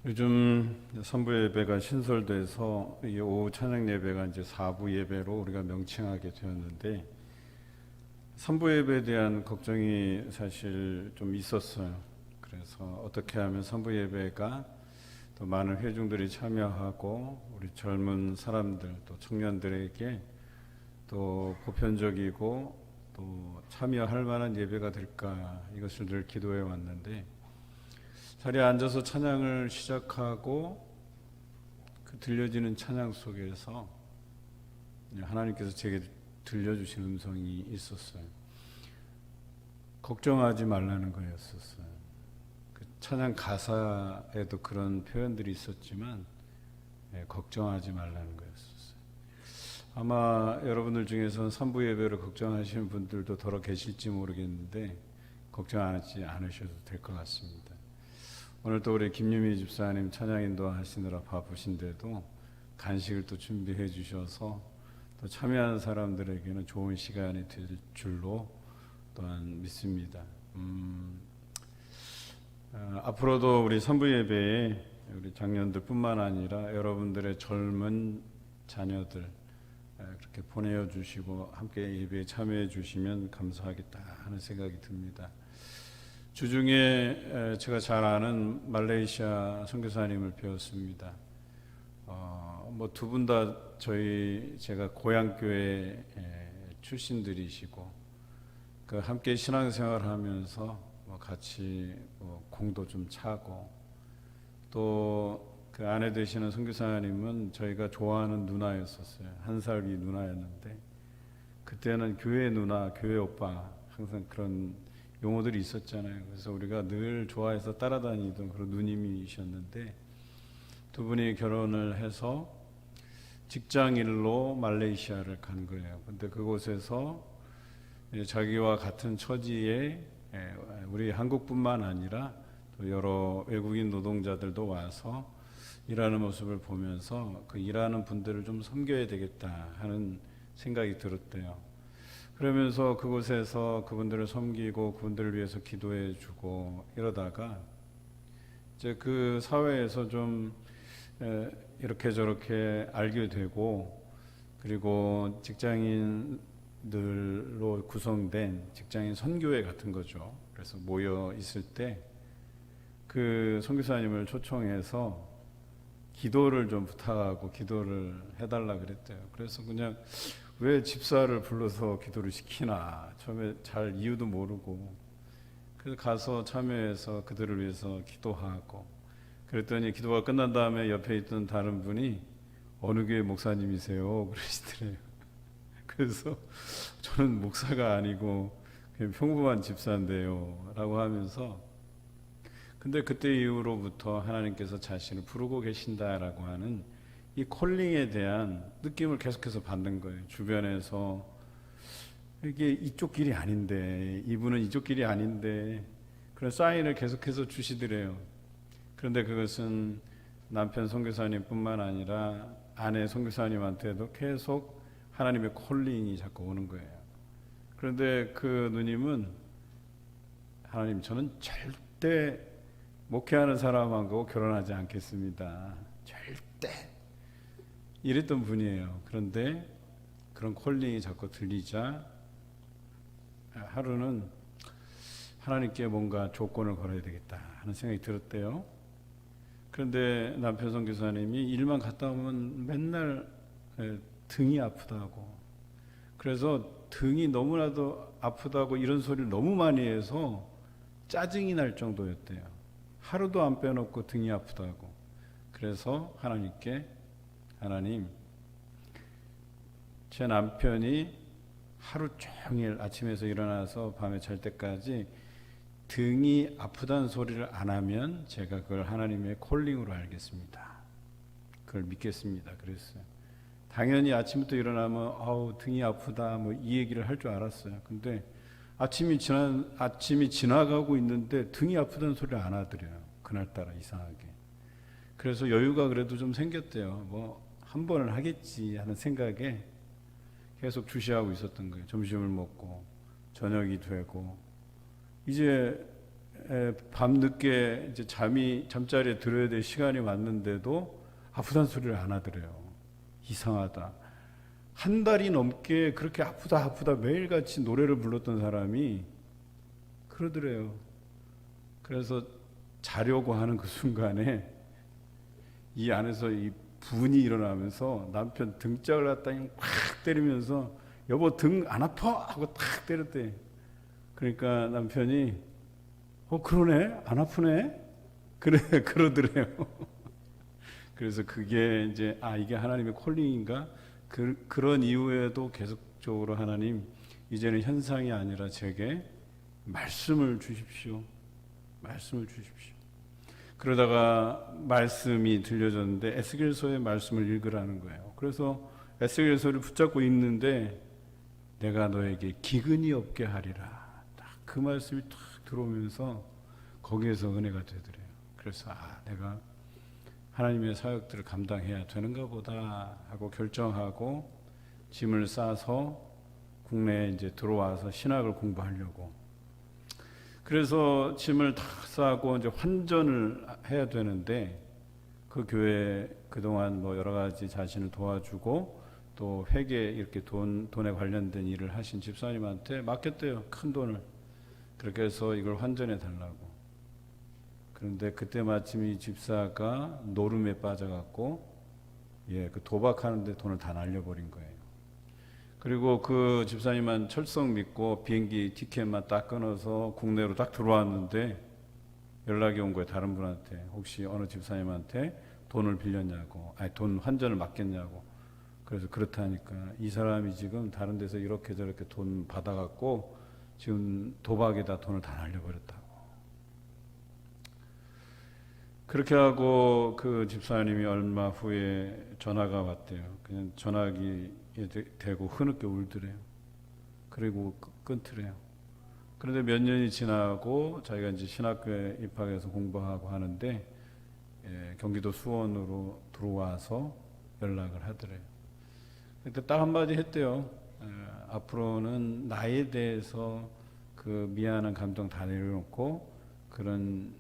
요즘 선부 예배가 신설돼서 이 오후 찬양 예배가 이제 4부 예배로 우리가 명칭하게 되었는데, 선부 예배에 대한 걱정이 사실 좀 있었어요. 그래서 어떻게 하면 선부 예배가 또 많은 회중들이 참여하고 우리 젊은 사람들 또 청년들에게 또 보편적이고 또 참여할 만한 예배가 될까, 이것을 늘 기도해 왔는데, 자리에 앉아서 찬양을 시작하고 그 들려지는 찬양 속에서 하나님께서 제게 들려주신 음성이 있었어요. 걱정하지 말라는 거였었어요. 그 찬양 가사에도 그런 표현들이 있었지만 걱정하지 말라는 거였었어요. 아마 여러분들 중에서는 산부 예배를 걱정하시는 분들도 더러 계실지 모르겠는데, 걱정하지 않으셔도 될 것 같습니다. 오늘 또 우리 김유미 집사님 찬양 인도하시느라 바쁘신데도 간식을 또 준비해 주셔서 또 참여한 사람들에게는 좋은 시간이 될 줄로 또한 믿습니다. 앞으로도 우리 선부 예배에 우리 장년들뿐만 아니라 여러분들의 젊은 자녀들 그렇게 보내어 주시고 함께 예배에 참여해 주시면 감사하겠다 하는 생각이 듭니다. 주중에 제가 잘 아는 말레이시아 선교사님을 배웠습니다. 뭐 두 분 다 제가 고향 교회 출신들이시고, 그 함께 신앙생활하면서 뭐 같이 뭐 공도 좀 차고, 또 그 아내 되시는 선교사님은 저희가 좋아하는 누나였었어요. 한 살 위 누나였는데, 그때는 교회 누나, 교회 오빠 항상 그런 용어들이 있었잖아요. 그래서 우리가 늘 좋아해서 따라다니던 그런 누님이셨는데, 두 분이 결혼을 해서 직장일로 말레이시아를 간 거예요. 근데 그곳에서 자기와 같은 처지에 우리 한국뿐만 아니라 또 여러 외국인 노동자들도 와서 일하는 모습을 보면서 그 일하는 분들을 좀 섬겨야 되겠다 하는 생각이 들었대요. 그러면서 그곳에서 그분들을 섬기고 그분들을 위해서 기도해 주고 이러다가 이제 그 사회에서 좀 이렇게 저렇게 알게 되고, 그리고 직장인들로 구성된 직장인 선교회 같은 거죠. 그래서 모여 있을 때 그 선교사님을 초청해서 기도를 좀 부탁하고 기도를 해달라 그랬대요. 그래서 그냥 왜 집사를 불러서 기도를 시키나, 처음에 잘 이유도 모르고, 그래서 가서 참여해서 그들을 위해서 기도하고, 그랬더니 기도가 끝난 다음에 옆에 있던 다른 분이 어느 교회 목사님이세요? 그러시더래요. 그래서 저는 목사가 아니고 그냥 평범한 집사인데요 라고 하면서, 근데 그때 이후로부터 하나님께서 자신을 부르고 계신다라고 하는 이 콜링에 대한 느낌을 계속해서 받는 거예요. 주변에서 이게 이쪽 길이 아닌데, 이분은 이쪽 길이 아닌데, 그런 사인을 계속해서 주시더래요. 그런데 그것은 남편 선교사님뿐만 아니라 아내 선교사님한테도 계속 하나님의 콜링이 자꾸 오는 거예요. 그런데 그 누님은, 하나님, 저는 절대 목회하는 사람하고 결혼하지 않겠습니다. 절대. 이랬던 분이에요. 그런데 그런 콜링이 자꾸 들리자 하루는 하나님께 뭔가 조건을 걸어야 되겠다 하는 생각이 들었대요. 그런데 남편 선교사님이 일만 갔다 오면 맨날 등이 아프다고, 그래서 등이 너무나도 아프다고 이런 소리를 너무 많이 해서 짜증이 날 정도였대요. 하루도 안 빼놓고 등이 아프다고. 그래서 하나님께, 하나님, 제 남편이 하루 종일 아침에서 일어나서 밤에 잘 때까지 등이 아프다는 소리를 안 하면 제가 그걸 하나님의 콜링으로 알겠습니다. 그걸 믿겠습니다. 그랬어요. 당연히 아침부터 일어나면 아우 등이 아프다 뭐 이 얘기를 할 줄 알았어요. 근데 아침이 지나가고 있는데 등이 아프다는 소리를 안 하더래요. 그날따라 이상하게. 그래서 여유가 그래도 좀 생겼대요. 뭐 한 번은 하겠지 하는 생각에 계속 주시하고 있었던 거예요. 점심을 먹고 저녁이 되고, 이제 밤 늦게 이제 잠자리에 들어야 될 시간이 왔는데도 아프다는 소리를 안 하더래요. 이상하다. 한 달이 넘게 그렇게 아프다 매일같이 노래를 불렀던 사람이 그러더래요. 그래서 자려고 하는 그 순간에 이 안에서 이 분이 일어나면서 남편 등짝을 갖다 확 때리면서 여보 등 안 아파? 하고 탁 때렸대. 그러니까 남편이 그러네 안 아프네 그래 그러더래요. 그래서 그게 이제 이게 하나님의 콜링인가 그런 이후에도 계속적으로 하나님 이제는 현상이 아니라 제게 말씀을 주십시오. 말씀을 주십시오. 그러다가 말씀이 들려졌는데 에스겔서의 말씀을 읽으라는 거예요. 그래서 에스겔서를 붙잡고 있는데 내가 너에게 기근이 없게 하리라. 딱 그 말씀이 탁 들어오면서 거기에서 은혜가 되더래요. 그래서 내가 하나님의 사역들을 감당해야 되는가 보다 하고 결정하고 짐을 싸서 국내에 이제 들어와서 신학을 공부하려고. 그래서 짐을 다 싸고 이제 환전을 해야 되는데 그 교회 그동안 뭐 여러 가지 자신을 도와주고 또 회계 이렇게 돈에 관련된 일을 하신 집사님한테 맡겼대요. 큰 돈을. 그렇게 해서 이걸 환전해 달라고. 그런데 그때 마침 이 집사가 노름에 빠져갖고 그 도박하는데 돈을 다 날려버린 거예요. 그리고 그 집사님만 철석 믿고 비행기 티켓만 딱 끊어서 국내로 딱 들어왔는데 연락이 온 거예요. 다른 분한테. 혹시 어느 집사님한테 돈을 빌렸냐고. 돈 환전을 맡겼냐고. 그래서 그렇다니까 이 사람이 지금 다른 데서 이렇게 저렇게 돈 받아갖고 지금 도박에다 돈을 다 날려버렸다고. 그렇게 하고 그 집사님이 얼마 후에 전화가 왔대요. 그냥 전화기 대고 흐느껴 울더래요. 그리고 끊더래요. 그런데 몇 년이 지나고 자기가 이제 신학교에 입학해서 공부하고 하는데 경기도 수원으로 들어와서 연락을 하더래요. 그때 딱 한마디 했대요. 앞으로는 나에 대해서 그 미안한 감정 다 내려놓고 그런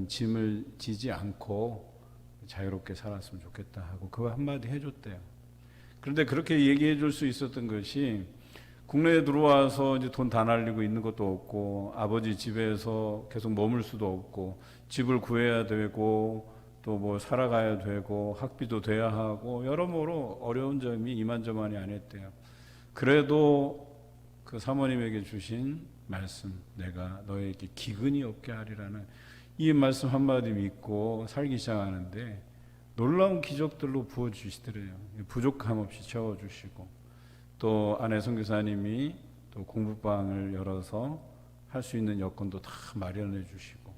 짐을 지지 않고 자유롭게 살았으면 좋겠다 하고 그거 한마디 해줬대요. 그런데 그렇게 얘기해 줄 수 있었던 것이 국내에 들어와서 이제 돈 다 날리고 있는 것도 없고 아버지 집에서 계속 머물 수도 없고 집을 구해야 되고 또 뭐 살아가야 되고 학비도 돼야 하고 여러모로 어려운 점이 이만저만이 아니었대요. 그래도 그 사모님에게 주신 말씀, 내가 너에게 기근이 없게 하리라는 이 말씀 한마디 믿고 살기 시작하는데 놀라운 기적들로 부어주시더래요. 부족함 없이 채워주시고 또 아내 선교사님이 또 공부방을 열어서 할 수 있는 여건도 다 마련해 주시고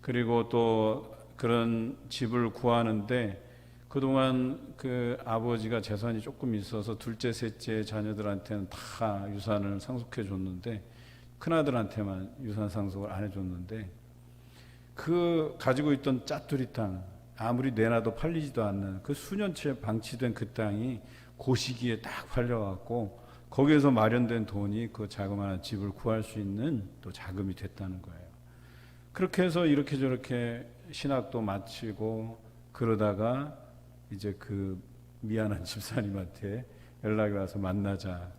그리고 또 그런 집을 구하는데 그동안 그 아버지가 재산이 조금 있어서 둘째, 셋째 자녀들한테는 다 유산을 상속해 줬는데 큰아들한테만 유산 상속을 안 해줬는데 그 가지고 있던 짜투리 땅 아무리 내놔도 팔리지도 않는 그 수년째 방치된 그 땅이 그 시기에 딱 팔려갖고 거기에서 마련된 돈이 그 자그마한 집을 구할 수 있는 또 자금이 됐다는 거예요. 그렇게 해서 이렇게 저렇게 신학도 마치고 그러다가 이제 그 미안한 집사님한테 연락이 와서 만나자.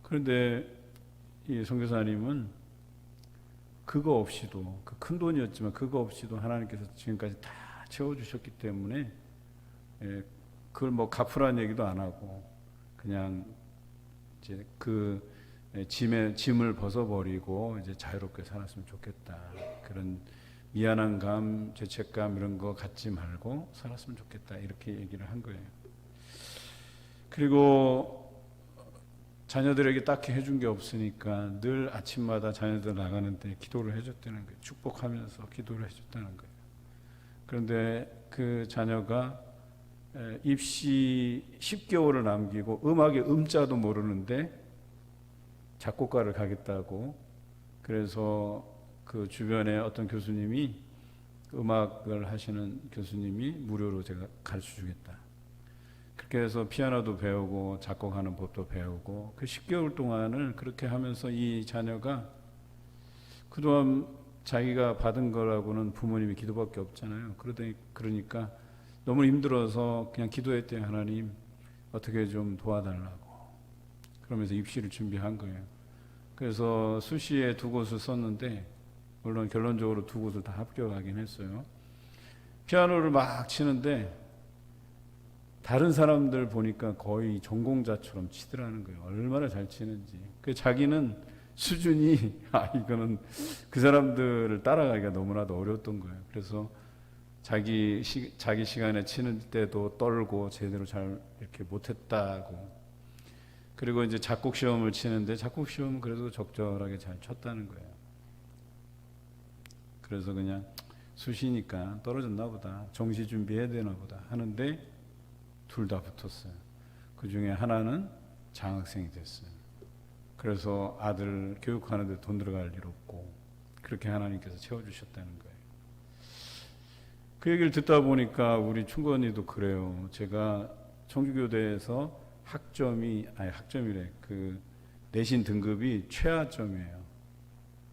그런데 이 선교사님은 그거 없이도 그 큰 돈이었지만 그거 없이도 하나님께서 지금까지 다 채워주셨기 때문에 그걸 뭐 갚으라는 얘기도 안 하고 그냥 이제 그 짐을 벗어버리고 이제 자유롭게 살았으면 좋겠다. 그런 미안한 감, 죄책감 이런 거 갖지 말고 살았으면 좋겠다. 이렇게 얘기를 한 거예요. 그리고 자녀들에게 딱히 해준 게 없으니까 늘 아침마다 자녀들 나가는데 기도를 해줬다는 거예요. 축복하면서 기도를 해줬다는 거예요. 그런데 그 자녀가 입시 10개월을 남기고 음악의 음자도 모르는데 작곡가를 가겠다고 그래서 그 주변에 어떤 교수님이 음악을 하시는 교수님이 무료로 제가 가르쳐 주겠다. 그렇게 해서 피아노도 배우고 작곡하는 법도 배우고 그 10개월 동안을 그렇게 하면서 이 자녀가 그동안 자기가 받은 거라고는 부모님이 기도밖에 없잖아요. 그러니까 너무 힘들어서 그냥 기도했대요. 하나님 어떻게 좀 도와달라고. 그러면서 입시를 준비한 거예요. 그래서 수시에 2곳을 썼는데 물론 결론적으로 2곳을 다 합격하긴 했어요. 피아노를 막 치는데 다른 사람들 보니까 거의 전공자처럼 치더라는 거예요. 얼마나 잘 치는지. 그 자기는 수준이 이거는 그 사람들을 따라가기가 너무나도 어려웠던 거예요. 그래서 자기 시간에 치는 때도 떨고 제대로 잘 이렇게 못했다고. 그리고 이제 작곡 시험을 치는데 작곡 시험은 그래도 적절하게 잘 쳤다는 거예요. 그래서 그냥 수시니까 떨어졌나 보다, 정시 준비해야 되나 보다 하는데 둘 다 붙었어요. 그 중에 하나는 장학생이 됐어요. 그래서 아들 교육하는데 돈 들어갈 일 없고 그렇게 하나님께서 채워주셨다는 거예요. 그 얘기를 듣다 보니까 우리 충건이도 그래요. 제가 청주교대에서 학점이래. 그 내신 등급이 최하점이에요.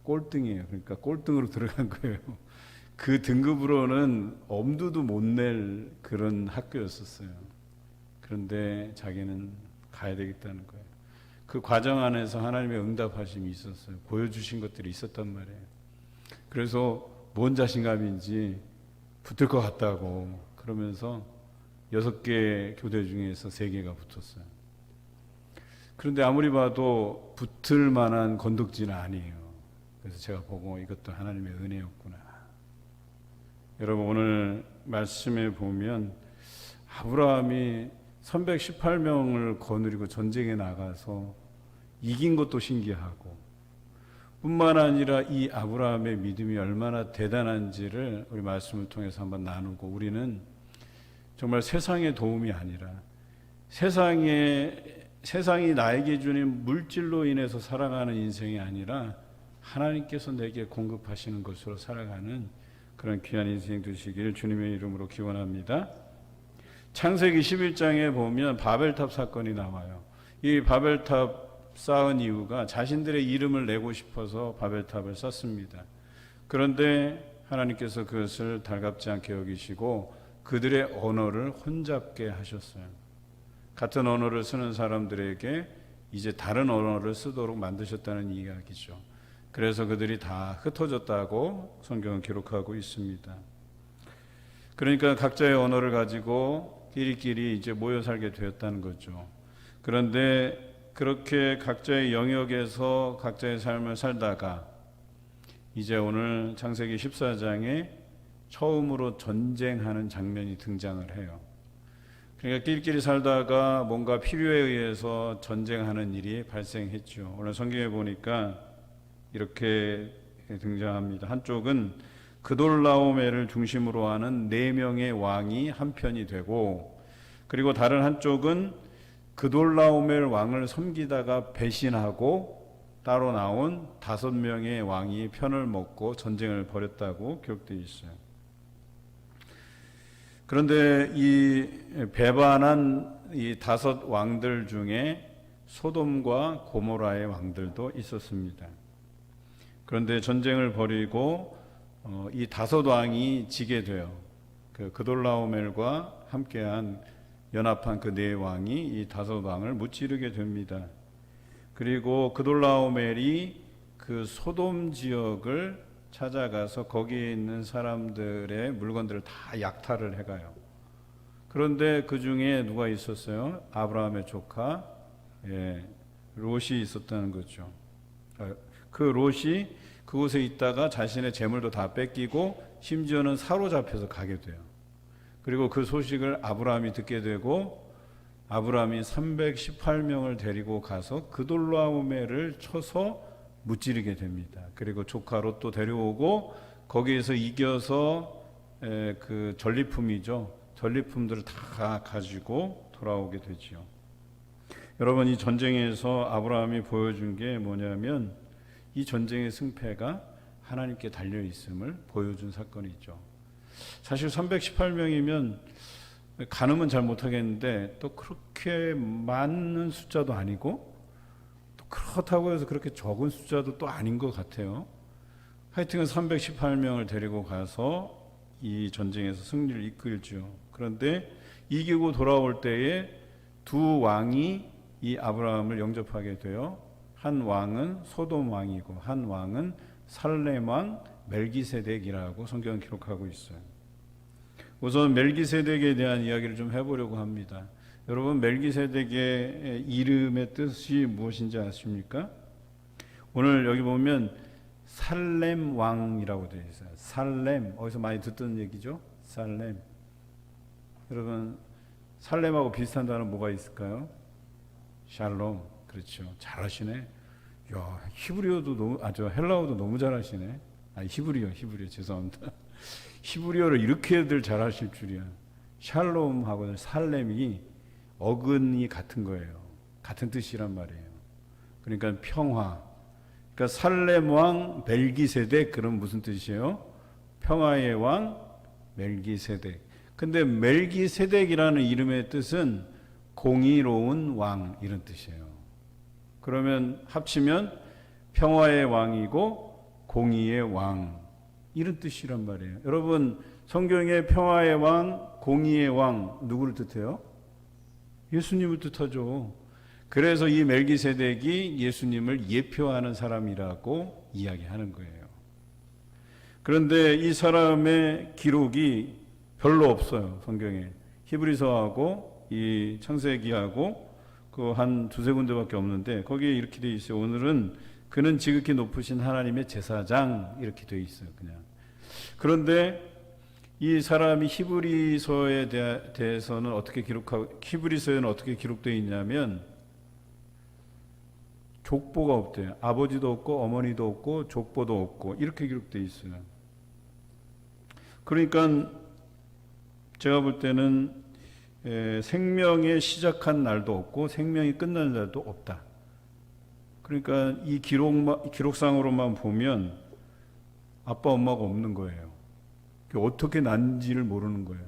꼴등이에요. 그러니까 꼴등으로 들어간 거예요. 그 등급으로는 엄두도 못 낼 그런 학교였었어요. 그런데 자기는 가야 되겠다는 거예요. 그 과정 안에서 하나님의 응답하심이 있었어요. 보여주신 것들이 있었단 말이에요. 그래서 뭔 자신감인지 붙을 것 같다고 그러면서 6개 교대 중에서 3개가 붙었어요. 그런데 아무리 봐도 붙을 만한 건덕지는 아니에요. 그래서 제가 보고 이것도 하나님의 은혜였구나. 여러분 오늘 말씀에 보면 아브라함이 318명을 거느리고 전쟁에 나가서 이긴 것도 신기하고 뿐만 아니라 이 아브라함의 믿음이 얼마나 대단한지를 우리 말씀을 통해서 한번 나누고 우리는 정말 세상의 도움이 아니라 세상이 나에게 주는 물질로 인해서 살아가는 인생이 아니라 하나님께서 내게 공급하시는 것으로 살아가는 그런 귀한 인생 되시기를 주님의 이름으로 기원합니다. 창세기 11장에 보면 바벨탑 사건이 나와요. 이 바벨탑 쌓은 이유가 자신들의 이름을 내고 싶어서 바벨탑을 쌓습니다. 그런데 하나님께서 그것을 달갑지 않게 여기시고 그들의 언어를 혼잡게 하셨어요. 같은 언어를 쓰는 사람들에게 이제 다른 언어를 쓰도록 만드셨다는 이야기죠. 그래서 그들이 다 흩어졌다고 성경은 기록하고 있습니다. 그러니까 각자의 언어를 가지고 끼리끼리 이제 모여 살게 되었다는 거죠. 그런데 그렇게 각자의 영역에서 각자의 삶을 살다가 이제 오늘 창세기 14장에 처음으로 전쟁하는 장면이 등장을 해요. 그러니까 끼리끼리 살다가 뭔가 필요에 의해서 전쟁하는 일이 발생했죠. 오늘 성경에 보니까 이렇게 등장합니다. 한쪽은 그돌라오멜을 중심으로 하는 4명의 왕이 한편이 되고 그리고 다른 한쪽은 그돌라오멜 왕을 섬기다가 배신하고 따로 나온 5명의 왕이 편을 먹고 전쟁을 벌였다고 기록되어 있어요. 그런데 이 배반한 이 5 왕들 중에 소돔과 고모라의 왕들도 있었습니다. 그런데 전쟁을 벌이고 이 5 왕이 지게 돼요. 그돌라오멜과 함께한 연합한 그 4 왕이 이 5 왕을 무찌르게 됩니다. 그리고 그돌라오멜이 그 소돔 지역을 찾아가서 거기에 있는 사람들의 물건들을 다 약탈을 해가요. 그런데 그 중에 누가 있었어요? 아브라함의 조카 롯이 있었다는 거죠. 그 롯이 그곳에 있다가 자신의 재물도 다 뺏기고 심지어는 사로잡혀서 가게 돼요. 그리고 그 소식을 아브라함이 듣게 되고 아브라함이 318명을 데리고 가서 그돌라오멜을 쳐서 무찌르게 됩니다. 그리고 조카 롯도 데려오고 거기에서 이겨서 그 전리품이죠. 전리품들을 다 가지고 돌아오게 되지요. 여러분 이 전쟁에서 아브라함이 보여준 게 뭐냐면 이 전쟁의 승패가 하나님께 달려 있음을 보여준 사건이죠. 사실 318명이면 가늠은 잘 못하겠는데 또 그렇게 많은 숫자도 아니고 또 그렇다고 해서 그렇게 적은 숫자도 또 아닌 것 같아요. 하여튼 318명을 데리고 가서 이 전쟁에서 승리를 이끌죠. 그런데 이기고 돌아올 때에 두 왕이 이 아브라함을 영접하게 돼요. 한 왕은 소돔 왕이고 한 왕은 살렘 왕 멜기세덱이라고 성경은 기록하고 있어요. 우선 멜기세덱에 대한 이야기를 좀 해보려고 합니다. 여러분, 멜기세덱의 이름의 뜻이 무엇인지 아십니까? 오늘 여기 보면 살렘 왕이라고 되어 있어요. 살렘, 어디서 많이 듣던 얘기죠? 살렘. 여러분, 살렘하고 비슷한 단어 뭐가 있을까요? 샬롬. 그렇죠. 잘하시네. 야, 히브리어도 너무, 헬라어도 너무 잘하시네. 히브리어 죄송합니다. 히브리어를 이렇게들 잘하실 줄이야. 샬롬하고 살렘이 어근이 같은 거예요. 같은 뜻이란 말이에요. 그러니까 평화. 그러니까 살렘 왕 멜기세덱, 그럼 무슨 뜻이에요? 평화의 왕 멜기세덱. 근데 멜기세덱이라는 이름의 뜻은 공의로운 왕, 이런 뜻이에요. 그러면 합치면 평화의 왕이고 공의의 왕, 이런 뜻이란 말이에요. 여러분, 성경의 평화의 왕, 공의의 왕, 누구를 뜻해요? 예수님을 뜻하죠. 그래서 이 멜기세덱이 예수님을 예표하는 사람이라고 이야기하는 거예요. 그런데 이 사람의 기록이 별로 없어요, 성경에. 히브리서하고 이 창세기하고 그 한 두세 군데밖에 없는데 거기에 이렇게 돼 있어요. 오늘은 그는 지극히 높으신 하나님의 제사장, 이렇게 돼 있어요, 그냥. 그런데 이 사람이 히브리서에 대해서는 어떻게 히브리서에는 어떻게 기록되어 있냐면 족보가 없대요. 아버지도 없고 어머니도 없고 족보도 없고 이렇게 기록되어 있어요. 그러니까 제가 볼 때는 생명의 시작한 날도 없고 생명이 끝나는 날도 없다. 그러니까 이 기록상으로만 보면 아빠 엄마가 없는 거예요. 어떻게 난지를 모르는 거예요.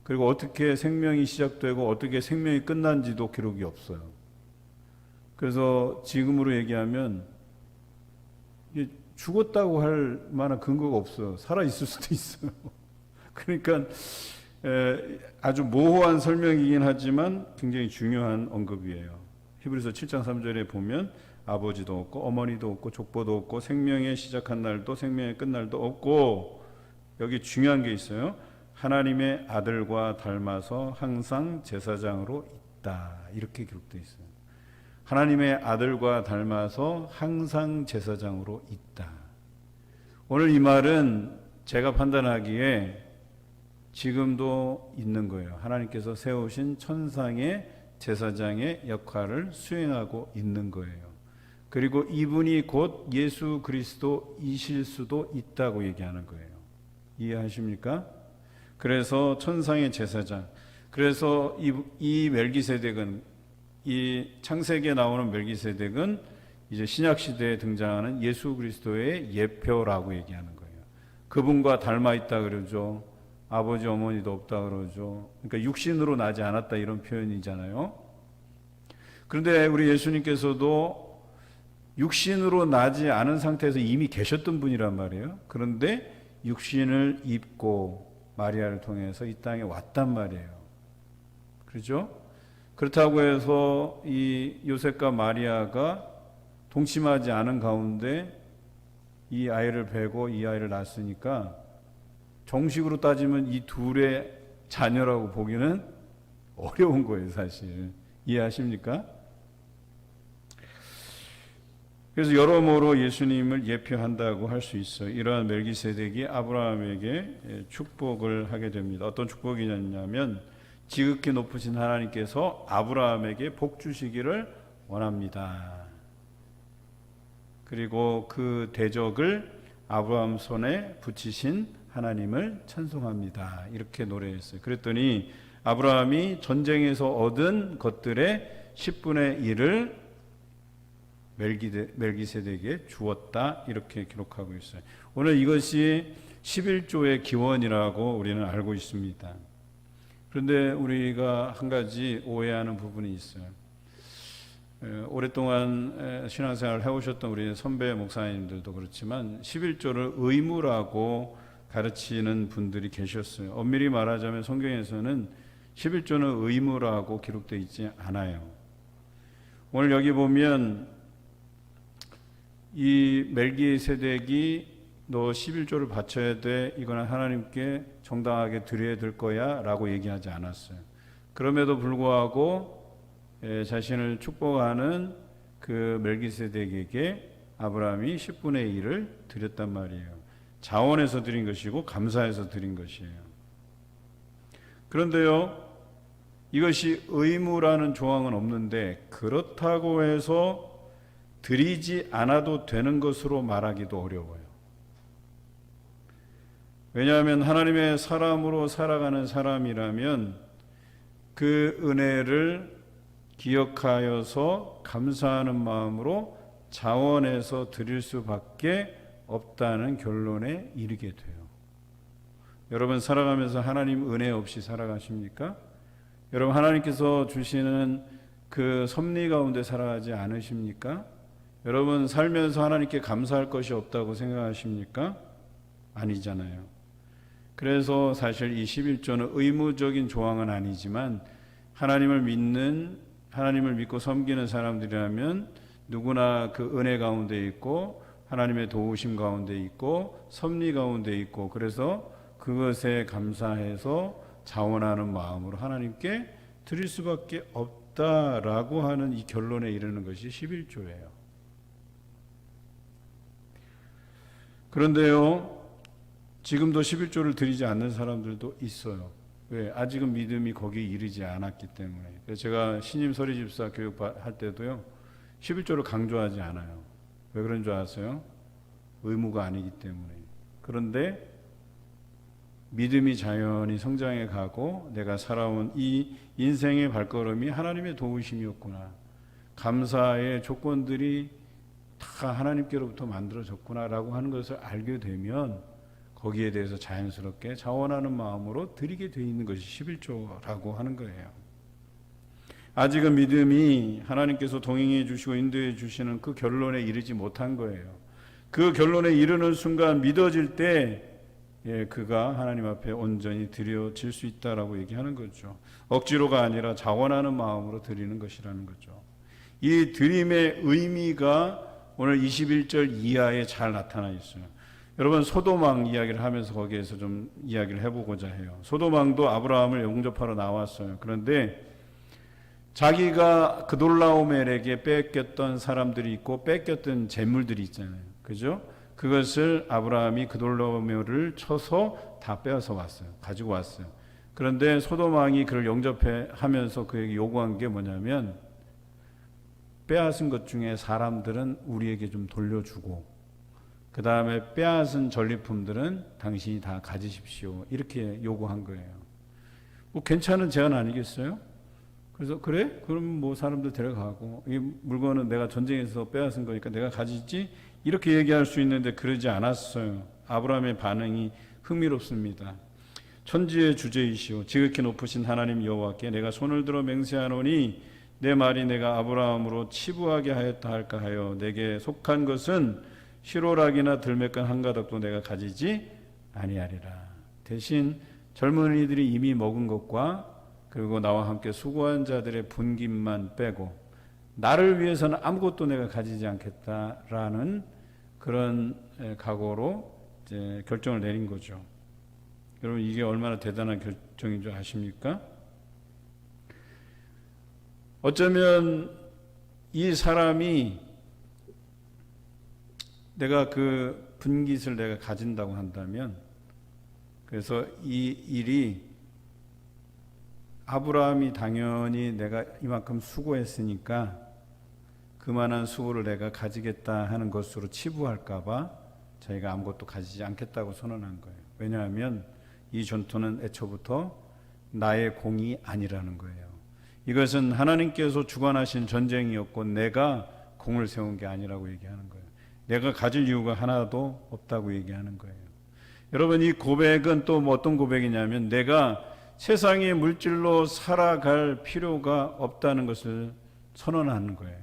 그리고 어떻게 생명이 시작되고 어떻게 생명이 끝난지도 기록이 없어요. 그래서 지금으로 얘기하면 죽었다고 할 만한 근거가 없어요. 살아 있을 수도 있어요. 그러니까 아주 모호한 설명이긴 하지만 굉장히 중요한 언급이에요. 히브리서 7장 3절에 보면 아버지도 없고 어머니도 없고 족보도 없고 생명의 시작한 날도 생명의 끝날도 없고, 여기 중요한 게 있어요. 하나님의 아들과 닮아서 항상 제사장으로 있다, 이렇게 기록되어 있어요. 하나님의 아들과 닮아서 항상 제사장으로 있다. 오늘 이 말은 제가 판단하기에 지금도 있는 거예요. 하나님께서 세우신 천상의 제사장의 역할을 수행하고 있는 거예요. 그리고 이분이 곧 예수 그리스도이실 수도 있다고 얘기하는 거예요. 이해하십니까? 그래서 천상의 제사장, 그래서 이 멜기세덱은, 이 창세기에 나오는 멜기세덱은 이제 신약 시대에 등장하는 예수 그리스도의 예표라고 얘기하는 거예요. 그분과 닮아 있다 그러죠. 아버지 어머니도 없다 그러죠. 그러니까 육신으로 나지 않았다, 이런 표현이잖아요. 그런데 우리 예수님께서도 육신으로 나지 않은 상태에서 이미 계셨던 분이란 말이에요. 그런데 육신을 입고 마리아를 통해서 이 땅에 왔단 말이에요. 그렇죠? 그렇다고 해서 이 요셉과 마리아가 동침하지 않은 가운데 이 아이를 베고 이 아이를 낳았으니까 정식으로 따지면 이 둘의 자녀라고 보기는 어려운 거예요, 사실. 이해하십니까? 그래서 여러모로 예수님을 예표한다고 할 수 있어요. 이러한 멜기세덱이 아브라함에게 축복을 하게 됩니다. 어떤 축복이냐면 지극히 높으신 하나님께서 아브라함에게 복 주시기를 원합니다. 그리고 그 대적을 아브라함 손에 붙이신 하나님을 찬송합니다. 이렇게 노래했어요. 그랬더니 아브라함이 전쟁에서 얻은 것들의 10분의 1을 멜기세덱에게 주었다, 이렇게 기록하고 있어요. 오늘 이것이 11조의 기원이라고 우리는 알고 있습니다. 그런데 우리가 한 가지 오해하는 부분이 있어요. 오랫동안 신앙생활을 해오셨던 우리 선배 목사님들도 그렇지만 11조를 의무라고 가르치는 분들이 계셨어요. 엄밀히 말하자면 성경에서는 11조는 의무라고 기록되어 있지 않아요. 오늘 여기 보면 이 멜기세덱이 너 11조를 바쳐야 돼, 이거는 하나님께 정당하게 드려야 될 거야 라고 얘기하지 않았어요. 그럼에도 불구하고 자신을 축복하는 그 멜기세덱에게 아브라함이 10분의 1을 드렸단 말이에요. 자원해서 드린 것이고 감사해서 드린 것이에요. 그런데요, 이것이 의무라는 조항은 없는데 그렇다고 해서 드리지 않아도 되는 것으로 말하기도 어려워요. 왜냐하면 하나님의 사람으로 살아가는 사람이라면 그 은혜를 기억하여서 감사하는 마음으로 자원해서 드릴 수밖에 없다는 결론에 이르게 돼요. 여러분 살아가면서 하나님 은혜 없이 살아가십니까? 여러분 하나님께서 주시는 그 섭리 가운데 살아가지 않으십니까? 여러분 살면서 하나님께 감사할 것이 없다고 생각하십니까? 아니잖아요. 그래서 사실 이 11조는 의무적인 조항은 아니지만 하나님을 믿고 섬기는 사람들이라면 누구나 그 은혜 가운데 있고 하나님의 도우심 가운데 있고 섭리 가운데 있고 그래서 그것에 감사해서 자원하는 마음으로 하나님께 드릴 수밖에 없다라고 하는 이 결론에 이르는 것이 11조예요. 그런데요, 지금도 11조를 드리지 않는 사람들도 있어요. 왜? 아직은 믿음이 거기에 이르지 않았기 때문에. 그래서 제가 신임 서리집사 교육할 때도요, 11조를 강조하지 않아요. 왜 그런 줄 아세요? 의무가 아니기 때문에. 그런데 믿음이 자연히 성장해 가고 내가 살아온 이 인생의 발걸음이 하나님의 도우심이었구나. 감사의 조건들이 다 하나님께로부터 만들어졌구나라고 하는 것을 알게 되면 거기에 대해서 자연스럽게 자원하는 마음으로 드리게 돼 있는 것이 11조라고 하는 거예요. 아직은 믿음이 하나님께서 동행해 주시고 인도해 주시는 그 결론에 이르지 못한 거예요. 그 결론에 이르는 순간 믿어질 때 그가 하나님 앞에 온전히 드려질 수 있다라고 얘기하는 거죠. 억지로가 아니라 자원하는 마음으로 드리는 것이라는 거죠. 이 드림의 의미가 오늘 21절 이하에 잘 나타나 있어요. 여러분 소돔왕 이야기를 하면서 거기에서 좀 이야기를 해보고자 해요. 소돔왕도 아브라함을 영접하러 나왔어요. 그런데 자기가 그돌라오멜에게 뺏겼던 사람들이 있고 뺏겼던 재물들이 있잖아요. 그죠? 그것을 아브라함이 그돌라오멜을 쳐서 다 빼앗아 왔어요. 가지고 왔어요. 그런데 소돔왕이 그를 영접하면서 그에게 요구한 게 뭐냐면 빼앗은 것 중에 사람들은 우리에게 좀 돌려주고 그 다음에 빼앗은 전리품들은 당신이 다 가지십시오. 이렇게 요구한 거예요. 뭐 괜찮은 제안 아니겠어요? 그래서 그래? 그럼 뭐 사람들 데려가고 이 물건은 내가 전쟁에서 빼앗은 거니까 내가 가지지? 이렇게 얘기할 수 있는데 그러지 않았어요. 아브라함의 반응이 흥미롭습니다. 천지의 주제이시오 지극히 높으신 하나님 여호와께 내가 손을 들어 맹세하노니 내 말이 내가 아브라함으로 치부하게 하였다 할까 하여 내게 속한 것은 시로락이나 들매끈 한 가닥도 내가 가지지 아니하리라. 대신 젊은이들이 이미 먹은 것과 그리고 나와 함께 수고한 자들의 분깃만 빼고 나를 위해서는 아무것도 내가 가지지 않겠다라는 그런 각오로 이제 결정을 내린 거죠. 여러분 이게 얼마나 대단한 결정인 줄 아십니까? 어쩌면 이 사람이 내가 그 분깃을 내가 가진다고 한다면 그래서 이 일이 아브라함이 당연히 내가 이만큼 수고했으니까 그만한 수고를 내가 가지겠다 하는 것으로 치부할까 봐 자기가 아무것도 가지지 않겠다고 선언한 거예요. 왜냐하면 이 전투는 애초부터 나의 공이 아니라는 거예요. 이것은 하나님께서 주관하신 전쟁이었고 내가 공을 세운 게 아니라고 얘기하는 거예요. 내가 가질 이유가 하나도 없다고 얘기하는 거예요. 여러분 이 고백은 또 뭐 어떤 고백이냐면 내가 세상의 물질로 살아갈 필요가 없다는 것을 선언하는 거예요.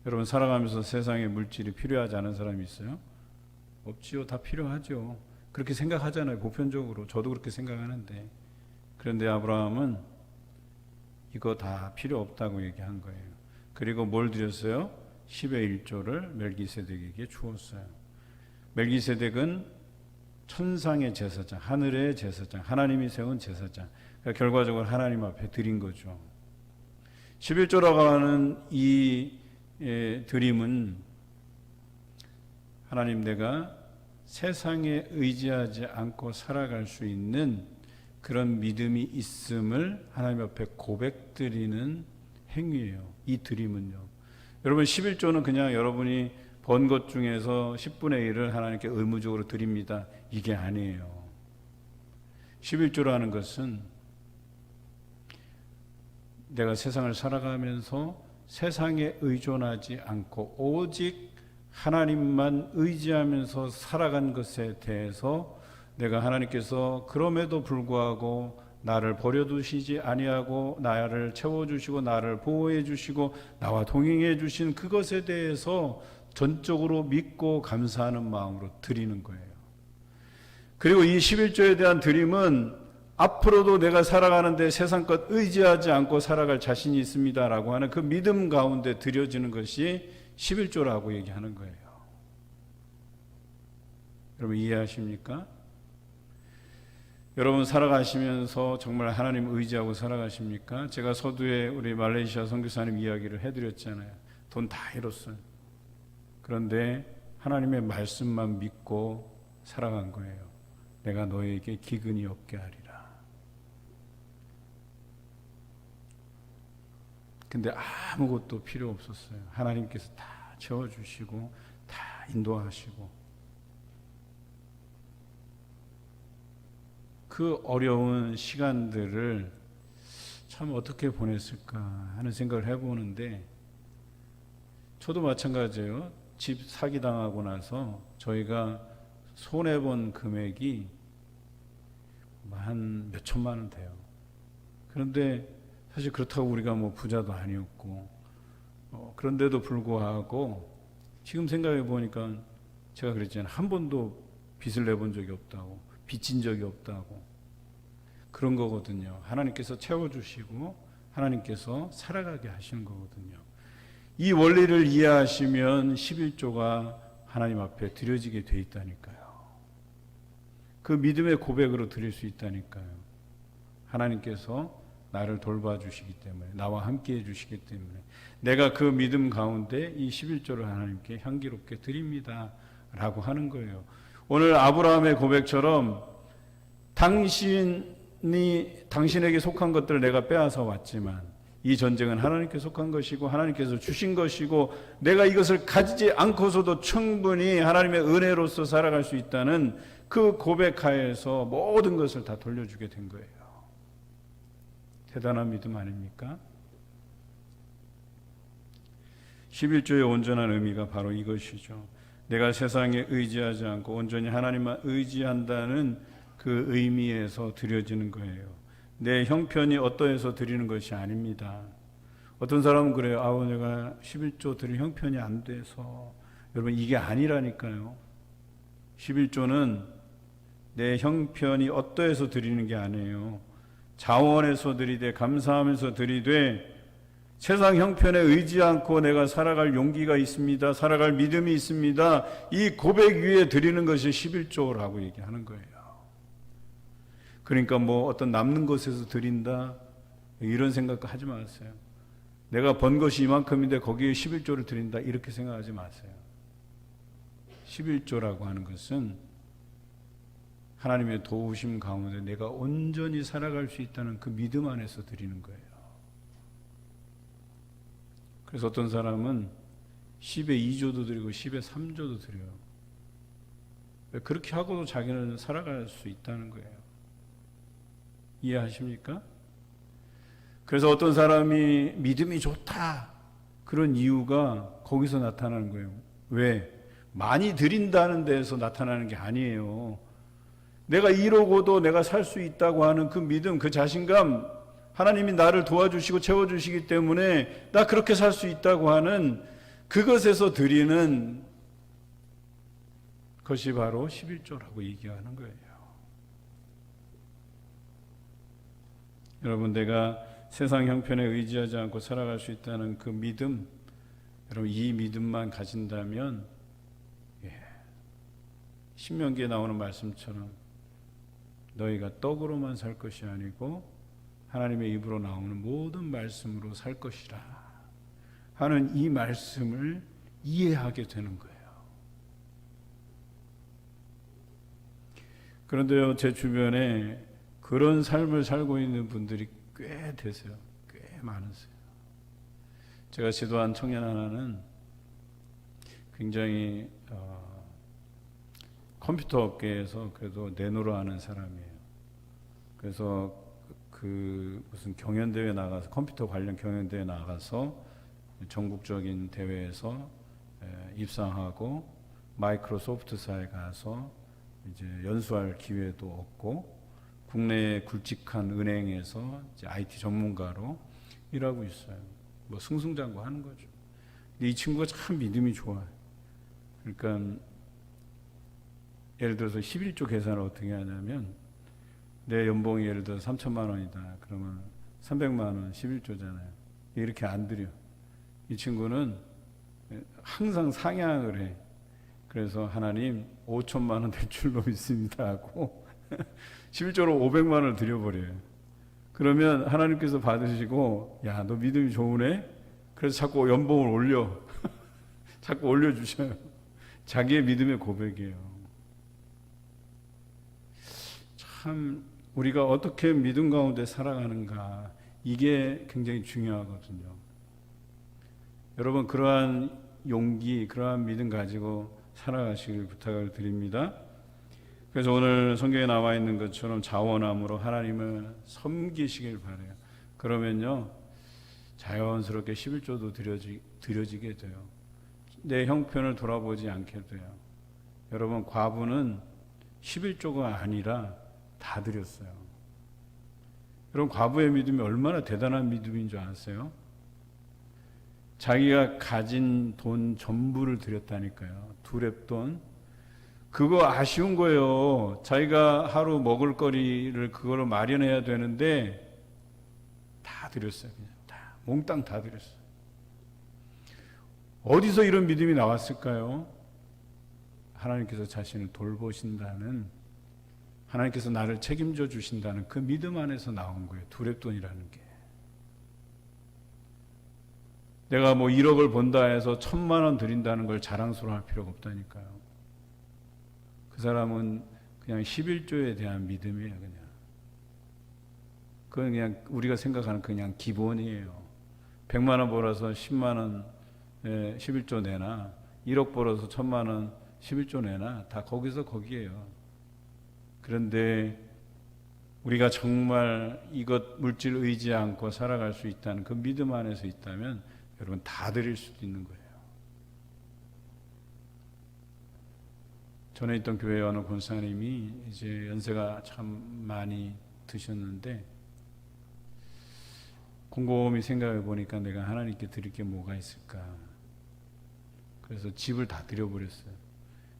여러분 살아가면서 세상에 물질이 필요하지 않은 사람이 있어요? 없지요. 다 필요하죠. 그렇게 생각하잖아요. 보편적으로. 저도 그렇게 생각하는데. 그런데 아브라함은 이거 다 필요 없다고 얘기한 거예요. 그리고 뭘 드렸어요? 10의 1조를 멜기세덱에게 주었어요. 멜기세덱은 천상의 제사장, 하늘의 제사장, 하나님이 세운 제사장. 그러니까 결과적으로 하나님 앞에 드린 거죠. 11조라고 하는 이 드림은 하나님, 내가 세상에 의지하지 않고 살아갈 수 있는 그런 믿음이 있음을 하나님 앞에 고백드리는 행위예요. 이 드림은요. 여러분 11조는 그냥 여러분이 번 것 중에서 10분의 1을 하나님께 의무적으로 드립니다. 이게 아니에요. 11조라는 것은 내가 세상을 살아가면서 세상에 의존하지 않고 오직 하나님만 의지하면서 살아간 것에 대해서 내가 하나님께서 그럼에도 불구하고 나를 버려두시지 아니하고 나를 채워주시고 나를 보호해 주시고 나와 동행해 주신 그것에 대해서 전적으로 믿고 감사하는 마음으로 드리는 거예요. 그리고 이 11조에 대한 드림은 앞으로도 내가 살아가는데 세상 것 의지하지 않고 살아갈 자신이 있습니다라고 하는 그 믿음 가운데 드려지는 것이 11조라고 얘기하는 거예요. 여러분 이해하십니까? 여러분 살아가시면서 정말 하나님 의지하고 살아가십니까? 제가 서두에 우리 말레이시아 선교사님 이야기를 해드렸잖아요. 돈 다 잃었어요. 그런데 하나님의 말씀만 믿고 살아간 거예요. 내가 너에게 기근이 없게 하리라. 근데 아무것도 필요 없었어요. 하나님께서 다 채워주시고 다 인도하시고 그 어려운 시간들을 참 어떻게 보냈을까 하는 생각을 해보는데 저도 마찬가지예요. 집 사기당하고 나서 저희가 손해본 금액이 한 몇 천만 원 돼요. 그런데 사실 그렇다고 우리가 뭐 부자도 아니었고 그런데도 불구하고 지금 생각해 보니까 제가 그랬잖아요. 한 번도 빚을 내본 적이 없다고, 빚진 적이 없다고. 그런 거거든요. 하나님께서 채워주시고 하나님께서 살아가게 하시는 거거든요. 이 원리를 이해하시면 11조가 하나님 앞에 드려지게 돼 있다니까요. 그 믿음의 고백으로 드릴 수 있다니까요. 하나님께서 나를 돌봐주시기 때문에, 나와 함께 해주시기 때문에 내가 그 믿음 가운데 이 11조를 하나님께 향기롭게 드립니다 라고 하는 거예요. 오늘 아브라함의 고백처럼 당신에게 속한 것들을 내가 빼앗아 왔지만 이 전쟁은 하나님께 속한 것이고 하나님께서 주신 것이고 내가 이것을 가지지 않고서도 충분히 하나님의 은혜로서 살아갈 수 있다는 그 고백하에서 모든 것을 다 돌려주게 된 거예요. 대단한 믿음 아닙니까? 11조의 온전한 의미가 바로 이것이죠. 내가 세상에 의지하지 않고 온전히 하나님만 의지한다는 그 의미에서 드려지는 거예요. 내 형편이 어떠해서 드리는 것이 아닙니다. 어떤 사람은 그래요. 내가 11조 드릴 형편이 안 돼서. 여러분 이게 아니라니까요. 11조는 내 형편이 어떠해서 드리는 게 아니에요. 자원해서 드리되 감사하면서 드리되 세상 형편에 의지 않고 내가 살아갈 용기가 있습니다. 살아갈 믿음이 있습니다. 이 고백 위에 드리는 것이 11조라고 얘기하는 거예요. 그러니까 뭐 어떤 남는 것에서 드린다 이런 생각 하지 마세요. 내가 번 것이 이만큼인데 거기에 11조를 드린다 이렇게 생각하지 마세요. 11조라고 하는 것은 하나님의 도우심 가운데 내가 온전히 살아갈 수 있다는 그 믿음 안에서 드리는 거예요. 그래서 어떤 사람은 10의 2조도 드리고 10의 3조도 드려요. 그렇게 하고도 자기는 살아갈 수 있다는 거예요. 이해하십니까? 그래서 어떤 사람이 믿음이 좋다 그런 이유가 거기서 나타나는 거예요. 왜? 많이 드린다는 데에서 나타나는 게 아니에요. 내가 이러고도 내가 살 수 있다고 하는 그 믿음, 그 자신감, 하나님이 나를 도와주시고 채워주시기 때문에 나 그렇게 살 수 있다고 하는 그것에서 드리는 것이 바로 11조라고 얘기하는 거예요. 여러분, 내가 세상 형편에 의지하지 않고 살아갈 수 있다는 그 믿음, 여러분 이 믿음만 가진다면 신명기에 나오는 말씀처럼 너희가 떡으로만 살 것이 아니고 하나님의 입으로 나오는 모든 말씀으로 살 것이라 하는 이 말씀을 이해하게 되는 거예요. 그런데요, 제 주변에 그런 삶을 살고 있는 분들이 꽤 되세요. 꽤 많으세요. 제가 지도한 청년 하나는 굉장히 컴퓨터 업계에서 그래도 내노라 하는 사람이에요. 그래서 그 무슨 경연대회 나가서 컴퓨터 관련 경연대회 나가서 전국적인 대회에서 입상하고 마이크로소프트사에 가서 이제 연수할 기회도 얻고 국내의 굵직한 은행에서 이제 IT 전문가로 일하고 있어요. 뭐 승승장구하는 거죠. 근데 이 친구가 참 믿음이 좋아요. 그러니까 예를 들어서 11조 계산을 어떻게 하냐면 내 연봉이 예를 들어서 3천만 원이다. 그러면 300만 원 11조잖아요. 이렇게 안 드려. 이 친구는 항상 상향을 해. 그래서 하나님 5천만 원 될 줄로 믿습니다 하고 11조로 500만 원을 드려버려요. 그러면 하나님께서 받으시고 야, 너 믿음이 좋으네? 그래서 자꾸 연봉을 올려. 자꾸 올려주셔요. 자기의 믿음의 고백이에요. 참 우리가 어떻게 믿음 가운데 살아가는가, 이게 굉장히 중요하거든요. 여러분, 그러한 용기, 그러한 믿음 가지고 살아가시길 부탁을 드립니다. 그래서 오늘 성경에 나와 있는 것처럼 자원함으로 하나님을 섬기시길 바라요. 그러면요, 자연스럽게 11조도 드려지게 돼요. 내 형편을 돌아보지 않게 돼요. 여러분, 과부는 11조가 아니라 다 드렸어요. 여러분, 과부의 믿음이 얼마나 대단한 믿음인 줄 아세요? 자기가 가진 돈 전부를 드렸다니까요. 두렙돈. 그거 아쉬운 거예요. 자기가 하루 먹을 거리를 그거를 마련해야 되는데 다 드렸어요. 그냥 다 몽땅 다 드렸어요. 어디서 이런 믿음이 나왔을까요? 하나님께서 자신을 돌보신다는, 하나님께서 나를 책임져 주신다는 그 믿음 안에서 나온 거예요. 두렙돈이라는 게. 내가 뭐 1억을 번다 해서 1,000만 원 드린다는 걸 자랑스러워할 필요가 없다니까요. 그 사람은 그냥 11조에 대한 믿음이에요. 그건 그냥 우리가 생각하는 그냥 기본이에요. 100만 원 벌어서 10만 원 11조 내나, 1억 벌어서 1,000만 원 11조 내나, 다 거기서 거기에요. 그런데 우리가 정말 이것 물질 의지 않고 살아갈 수 있다는 그 믿음 안에서 있다면 여러분 다 드릴 수도 있는 거예요. 전에 있던 교회 어느 권사님이 이제 연세가 참 많이 드셨는데 곰곰이 생각해 보니까 내가 하나님께 드릴 게 뭐가 있을까. 그래서 집을 다 드려버렸어요.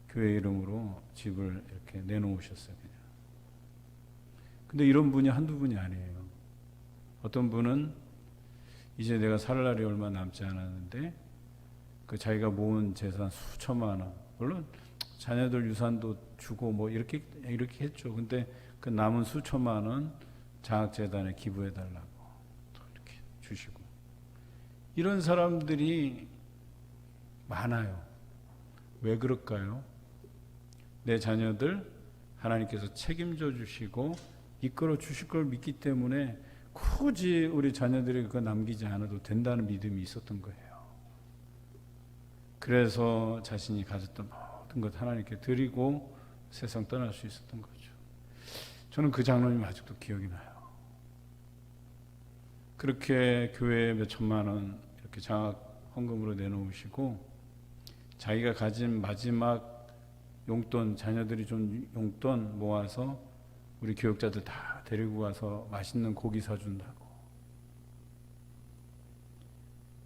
교회 이름으로 집을 이렇게 내놓으셨어요. 그냥. 근데 이런 분이 한두 분이 아니에요. 어떤 분은 이제 내가 살 날이 얼마 남지 않았는데 그 자기가 모은 재산 수천만 원, 물론 자녀들 유산도 주고 뭐 이렇게 했죠. 근데 그 남은 수천만 원 장학재단에 기부해 달라고 또 이렇게 주시고, 이런 사람들이 많아요. 왜 그럴까요? 내 자녀들 하나님께서 책임져 주시고 이끌어 주실 걸 믿기 때문에 굳이 우리 자녀들이 그거 남기지 않아도 된다는 믿음이 있었던 거예요. 그래서 자신이 가졌던 모든 것 하나님께 드리고 세상 떠날 수 있었던 거죠. 저는 그 장로님 아직도 기억이 나요. 그렇게 교회에 몇 천만 원 이렇게 장학 헌금으로 내놓으시고 자기가 가진 마지막 용돈, 자녀들이 좀 용돈 모아서 우리 교육자들 다 데리고 가서 맛있는 고기 사준다고.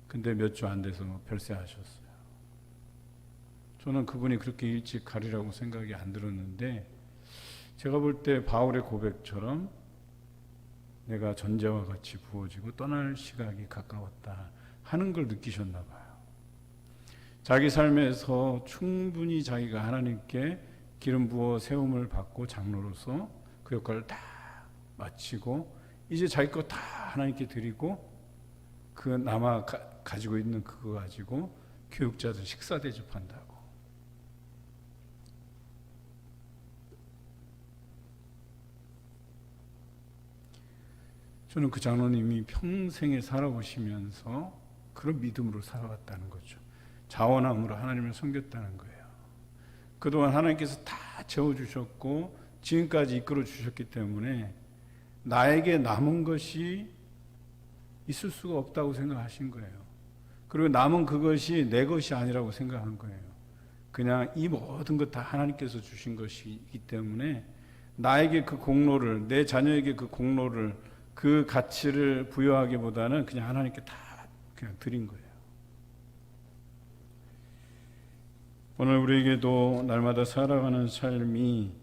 근데 몇 주 안 돼서 별세하셨어요. 저는 그분이 그렇게 일찍 가리라고 생각이 안 들었는데, 제가 볼 때 바울의 고백처럼 내가 전제와 같이 부어지고 떠날 시각이 가까웠다 하는 걸 느끼셨나 봐요. 자기 삶에서 충분히 자기가 하나님께 기름 부어 세움을 받고 장로로서 그 역할을 다 마치고 이제 자기 거 다 하나님께 드리고 그 남아 가지고 있는 그거 가지고 교육자들 식사 대접한다고. 저는 그 장로님이 평생에 살아오시면서 그런 믿음으로 살아왔다는 거죠. 자원함으로 하나님을 섬겼다는 거예요. 그동안 하나님께서 다 채워주셨고 지금까지 이끌어 주셨기 때문에 나에게 남은 것이 있을 수가 없다고 생각하신 거예요. 그리고 남은 그것이 내 것이 아니라고 생각한 거예요. 그냥 이 모든 것 다 하나님께서 주신 것이기 때문에 나에게 그 공로를, 내 자녀에게 그 공로를, 그 가치를 부여하기보다는 그냥 하나님께 다 그냥 드린 거예요. 오늘 우리에게도 날마다 살아가는 삶이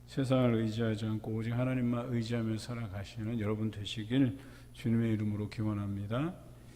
세상을 의지하지 않고 오직 하나님만 의지하며 살아가시는 여러분 되시길 주님의 이름으로 기원합니다.